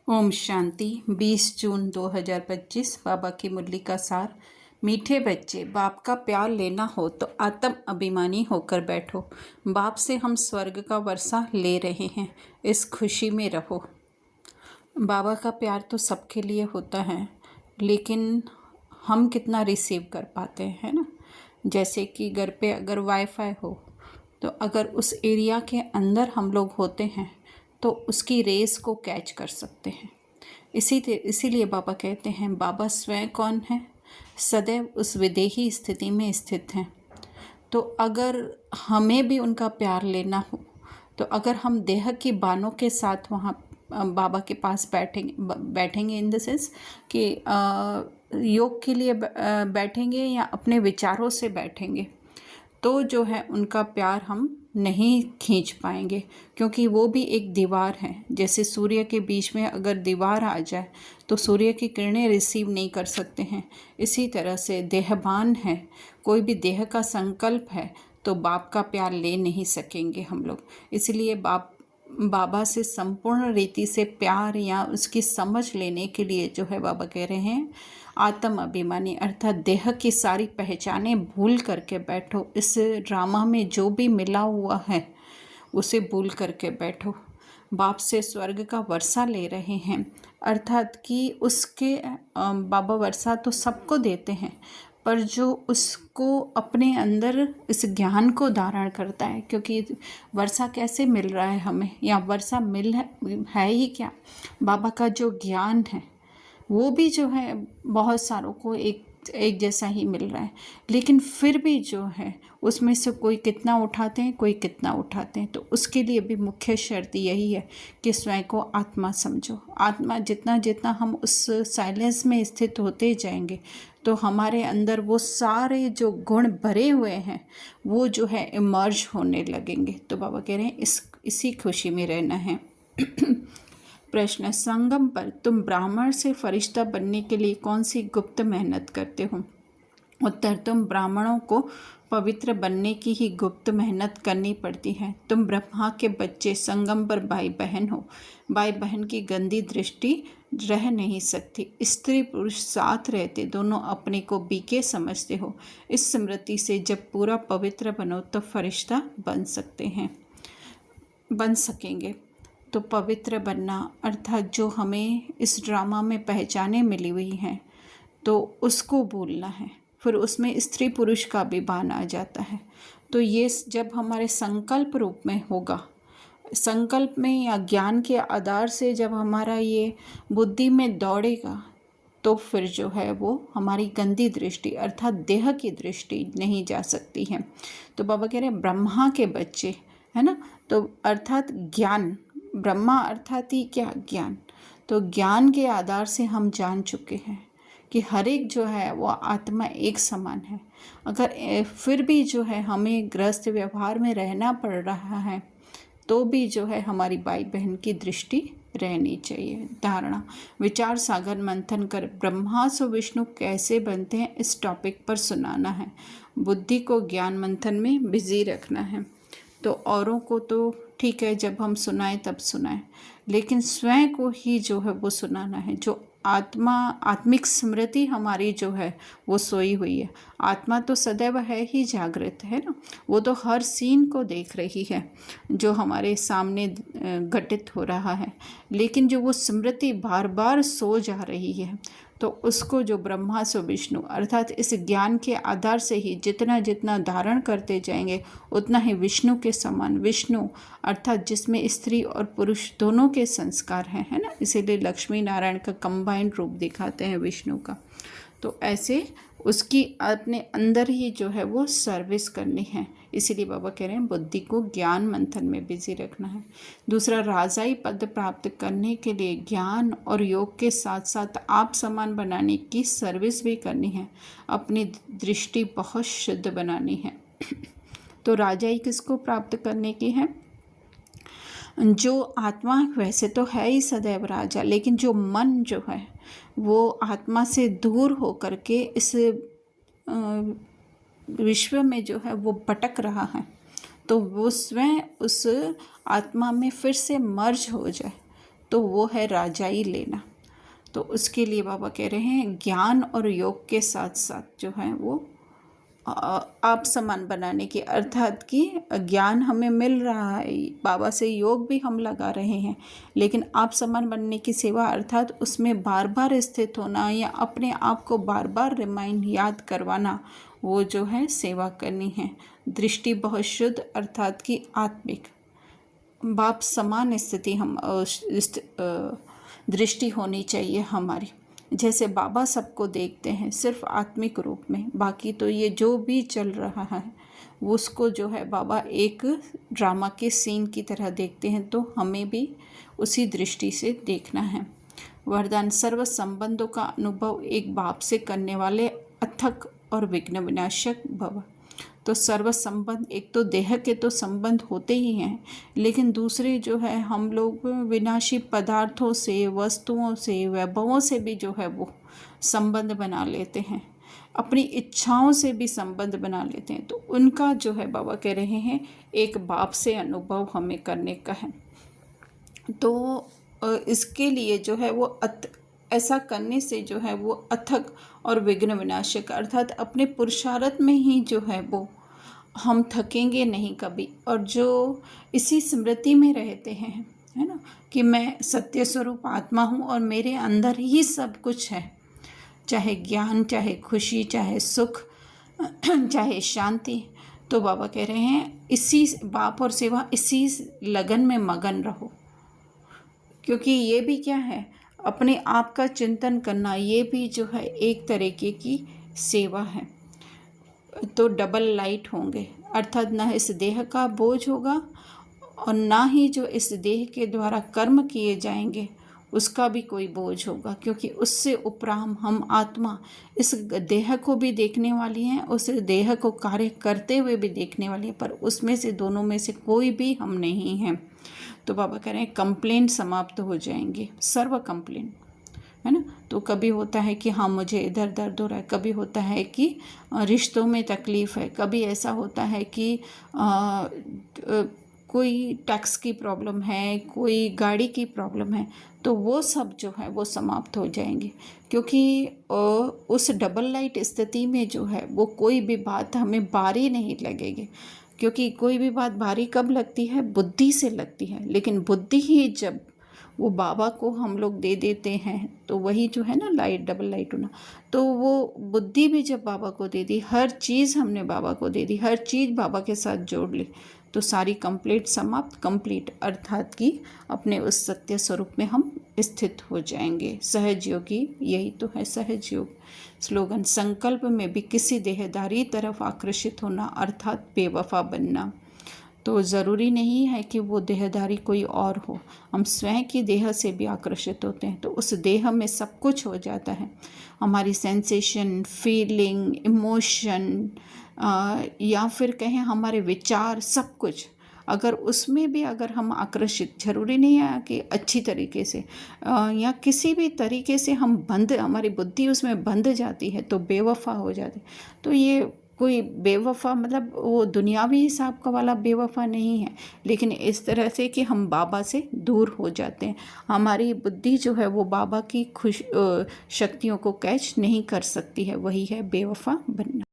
ओम शांति। 20 जून 2025। बाबा की मुरली का सार। मीठे बच्चे, बाप का प्यार लेना हो तो आत्म अभिमानी होकर बैठो। बाप से हम स्वर्ग का वर्षा ले रहे हैं, इस खुशी में रहो। बाबा का प्यार तो सबके लिए होता है, लेकिन हम कितना रिसीव कर पाते हैं ना। जैसे कि घर पे अगर वाईफाई हो तो अगर उस एरिया के अंदर हम लोग होते हैं तो उसकी रेस को कैच कर सकते हैं। इसीलिए बाबा कहते हैं, बाबा स्वयं कौन है? सदैव उस विदेही स्थिति में स्थित हैं। तो अगर हमें भी उनका प्यार लेना हो तो अगर हम देह की बानों के साथ वहाँ बाबा के पास बैठेंगे इन द सेंस कि योग के लिए बैठेंगे या अपने विचारों से बैठेंगे, तो जो है उनका प्यार हम नहीं खींच पाएंगे, क्योंकि वो भी एक दीवार है। जैसे सूर्य के बीच में अगर दीवार आ जाए तो सूर्य की किरणें रिसीव नहीं कर सकते हैं। इसी तरह से देहबान है, कोई भी देह का संकल्प है तो बाप का प्यार ले नहीं सकेंगे हम लोग। इसलिए बाबा से संपूर्ण रीति से प्यार या उसकी समझ लेने के लिए जो है बाबा कह रहे हैं, आत्म अभिमानी अर्थात देह की सारी पहचानें भूल करके बैठो। इस ड्रामा में जो भी मिला हुआ है उसे भूल करके बैठो। बाप से स्वर्ग का वर्षा ले रहे हैं, अर्थात कि उसके बाबा वर्षा तो सबको देते हैं, पर जो उसको अपने अंदर इस ज्ञान को धारण करता है, क्योंकि वर्षा कैसे मिल रहा है हमें, या वर्षा है ही क्या? बाबा का जो ज्ञान है वो भी जो है बहुत सारों को एक जैसा ही मिल रहा है, लेकिन फिर भी जो है उसमें से कोई कितना उठाते हैं, कोई कितना उठाते हैं। तो उसके लिए भी मुख्य शर्त यही है कि स्वयं को आत्मा समझो। आत्मा जितना जितना हम उस साइलेंस में स्थित होते जाएंगे तो हमारे अंदर वो सारे जो गुण भरे हुए हैं वो जो है इमर्ज होने लगेंगे। तो बाबा कह रहे हैं इसी खुशी में रहना है। प्रश्न, संगम पर तुम ब्राह्मण से फरिश्ता बनने के लिए कौन सी गुप्त मेहनत करते हो? उत्तर, तुम ब्राह्मणों को पवित्र बनने की ही गुप्त मेहनत करनी पड़ती है। तुम ब्रह्मा के बच्चे, संगम पर भाई बहन हो। भाई बहन की गंदी दृष्टि रह नहीं सकती। स्त्री पुरुष साथ रहते दोनों अपने को बीके समझते हो। इस स्मृति से जब पूरा पवित्र बनो तो फरिश्ता बन सकेंगे। तो पवित्र बनना अर्थात जो हमें इस ड्रामा में पहचाने मिली हुई हैं तो उसको भूलना है। फिर उसमें स्त्री पुरुष का भी भान आ जाता है। तो ये जब हमारे संकल्प रूप में होगा, संकल्प में या ज्ञान के आधार से जब हमारा ये बुद्धि में दौड़ेगा, तो फिर जो है वो हमारी गंदी दृष्टि अर्थात देह की दृष्टि नहीं जा सकती है। तो बाबा कह रहे हैं ब्रह्मा के बच्चे, है ना, तो अर्थात ज्ञान, ब्रह्मा अर्थात ही क्या? ज्ञान। तो ज्ञान के आधार से हम जान चुके हैं कि हर एक जो है वो आत्मा एक समान है। अगर फिर भी जो है हमें गृहस्थ व्यवहार में रहना पड़ रहा है तो भी जो है हमारी भाई बहन की दृष्टि रहनी चाहिए। धारणा, विचार सागर मंथन कर ब्रह्मा से विष्णु कैसे बनते हैं इस टॉपिक पर सुनाना है। बुद्धि को ज्ञान मंथन में बिजी रखना है। तो औरों को तो ठीक है जब हम सुनाएं तब सुनाएं, लेकिन स्वयं को ही जो है वो सुनाना है। जो आत्मिक स्मृति हमारी जो है वो सोई हुई है। आत्मा तो सदैव है ही जागृत, है ना, वो तो हर सीन को देख रही है जो हमारे सामने घटित हो रहा है, लेकिन जो वो स्मृति बार बार सो जा रही है तो उसको जो ब्रह्मा से विष्णु अर्थात इस ज्ञान के आधार से ही जितना जितना धारण करते जाएंगे उतना ही विष्णु के समान, विष्णु अर्थात जिसमें स्त्री और पुरुष दोनों के संस्कार हैं, है ना, इसीलिए लक्ष्मी नारायण का कंबाइंड रूप दिखाते हैं विष्णु का। तो ऐसे उसकी अपने अंदर ही जो है वो सर्विस करनी है। इसीलिए बाबा कह रहे हैं बुद्धि को ज्ञान मंथन में बिजी रखना है। दूसरा, राजाई पद प्राप्त करने के लिए ज्ञान और योग के साथ साथ आप समान बनाने की सर्विस भी करनी है। अपनी दृष्टि बहुत शुद्ध बनानी है। तो राजाई किसको प्राप्त करने की है? जो आत्मा वैसे तो है ही सदैव राजा, लेकिन जो मन जो है वो आत्मा से दूर हो करके इस विश्व में जो है वो भटक रहा है, तो वो स्वयं उस आत्मा में फिर से मर्ज हो जाए तो वो है राजाई लेना। तो उसके लिए बाबा कह रहे हैं ज्ञान और योग के साथ साथ जो है वो आप समान बनाने की, अर्थात कि ज्ञान हमें मिल रहा है, बाबा से योग भी हम लगा रहे हैं, लेकिन आप समान बनने की सेवा अर्थात उसमें बार बार स्थित होना या अपने आप को बार बार रिमाइंड याद करवाना, वो जो है सेवा करनी है। दृष्टि बहुत शुद्ध अर्थात कि आत्मिक बाप समान स्थिति हम दृष्टि होनी चाहिए हमारी। जैसे बाबा सबको देखते हैं सिर्फ आत्मिक रूप में, बाकी तो ये जो भी चल रहा है उसको जो है बाबा एक ड्रामा के सीन की तरह देखते हैं, तो हमें भी उसी दृष्टि से देखना है। वरदान सर्व संबंधों का अनुभव एक बाप से करने वाले अथक और विघ्न विनाशक भव। तो सर्व संबंध, एक तो देह के तो संबंध होते ही हैं, लेकिन दूसरे जो है हम लोग विनाशी पदार्थों से, वस्तुओं से, वैभवों से भी जो है वो संबंध बना लेते हैं, अपनी इच्छाओं से भी संबंध बना लेते हैं। तो उनका जो है बाबा कह रहे हैं एक बाप से अनुभव हमें करने का है। तो इसके लिए जो है वो ऐसा करने से जो है वो अथक और विघ्न विनाशक अर्थात अपने पुरुषार्थ में ही जो है वो हम थकेंगे नहीं कभी, और जो इसी स्मृति में रहते हैं, है ना, कि मैं सत्य स्वरूप आत्मा हूँ और मेरे अंदर ही सब कुछ है, चाहे ज्ञान, चाहे खुशी, चाहे सुख, चाहे शांति। तो बाबा कह रहे हैं इसी बाप और सेवा, इसी लगन में मगन रहो, क्योंकि ये भी क्या है, अपने आप का चिंतन करना, ये भी जो है एक तरीके की सेवा है। तो डबल लाइट होंगे, अर्थात ना इस देह का बोझ होगा और ना ही जो इस देह के द्वारा कर्म किए जाएंगे उसका भी कोई बोझ होगा, क्योंकि उससे उपराम हम आत्मा इस देह को भी देखने वाली हैं, उस देह को कार्य करते हुए भी देखने वाली है, पर उसमें से दोनों में से कोई भी हम नहीं हैं। तो बाबा कह रहे हैं कंप्लेंट समाप्त हो जाएंगे, सर्व कंप्लेंट, है ना। तो कभी होता है कि हाँ मुझे इधर दर्द हो रहा है, कभी होता है कि रिश्तों में तकलीफ़ है, कभी ऐसा होता है कि कोई टैक्स की प्रॉब्लम है, कोई गाड़ी की प्रॉब्लम है, तो वो सब जो है वो समाप्त हो जाएंगे, क्योंकि उस डबल लाइट स्थिति में जो है वो कोई भी बात हमें भारी नहीं लगेगी। क्योंकि कोई भी बात भारी कब लगती है, बुद्धि से लगती है, लेकिन बुद्धि ही जब वो बाबा को हम लोग दे देते हैं, तो वही जो है ना लाइट, डबल लाइट होना, तो वो बुद्धि भी जब बाबा को दे दी, हर चीज़ हमने बाबा को दे दी, हर चीज़ बाबा के साथ जोड़ ली, तो सारी कंप्लीट समाप्त, कंप्लीट अर्थात कि अपने उस सत्य स्वरूप में हम स्थित हो जाएंगे। सहज योगी, यही तो है सहज योग। स्लोगन, संकल्प में भी किसी देहदारी तरफ आकर्षित होना अर्थात बेवफा बनना। तो ज़रूरी नहीं है कि वो देहधारी कोई और हो, हम स्वयं की देह से भी आकर्षित होते हैं, तो उस देह में सब कुछ हो जाता है, हमारी सेंसेशन, फीलिंग, इमोशन, या फिर कहें हमारे विचार, सब कुछ, अगर उसमें भी अगर हम आकर्षित, जरूरी नहीं है कि अच्छी तरीके से या किसी भी तरीके से हम बंध, हमारी बुद्धि उसमें बंध जाती है, तो बेवफा हो जाती। तो ये कोई बेवफा मतलब वो दुनियावी हिसाब का वाला बेवफा नहीं है, लेकिन इस तरह से कि हम बाबा से दूर हो जाते हैं, हमारी बुद्धि जो है वो बाबा की शक्तियों को कैच नहीं कर सकती है, वही है बेवफा बनना।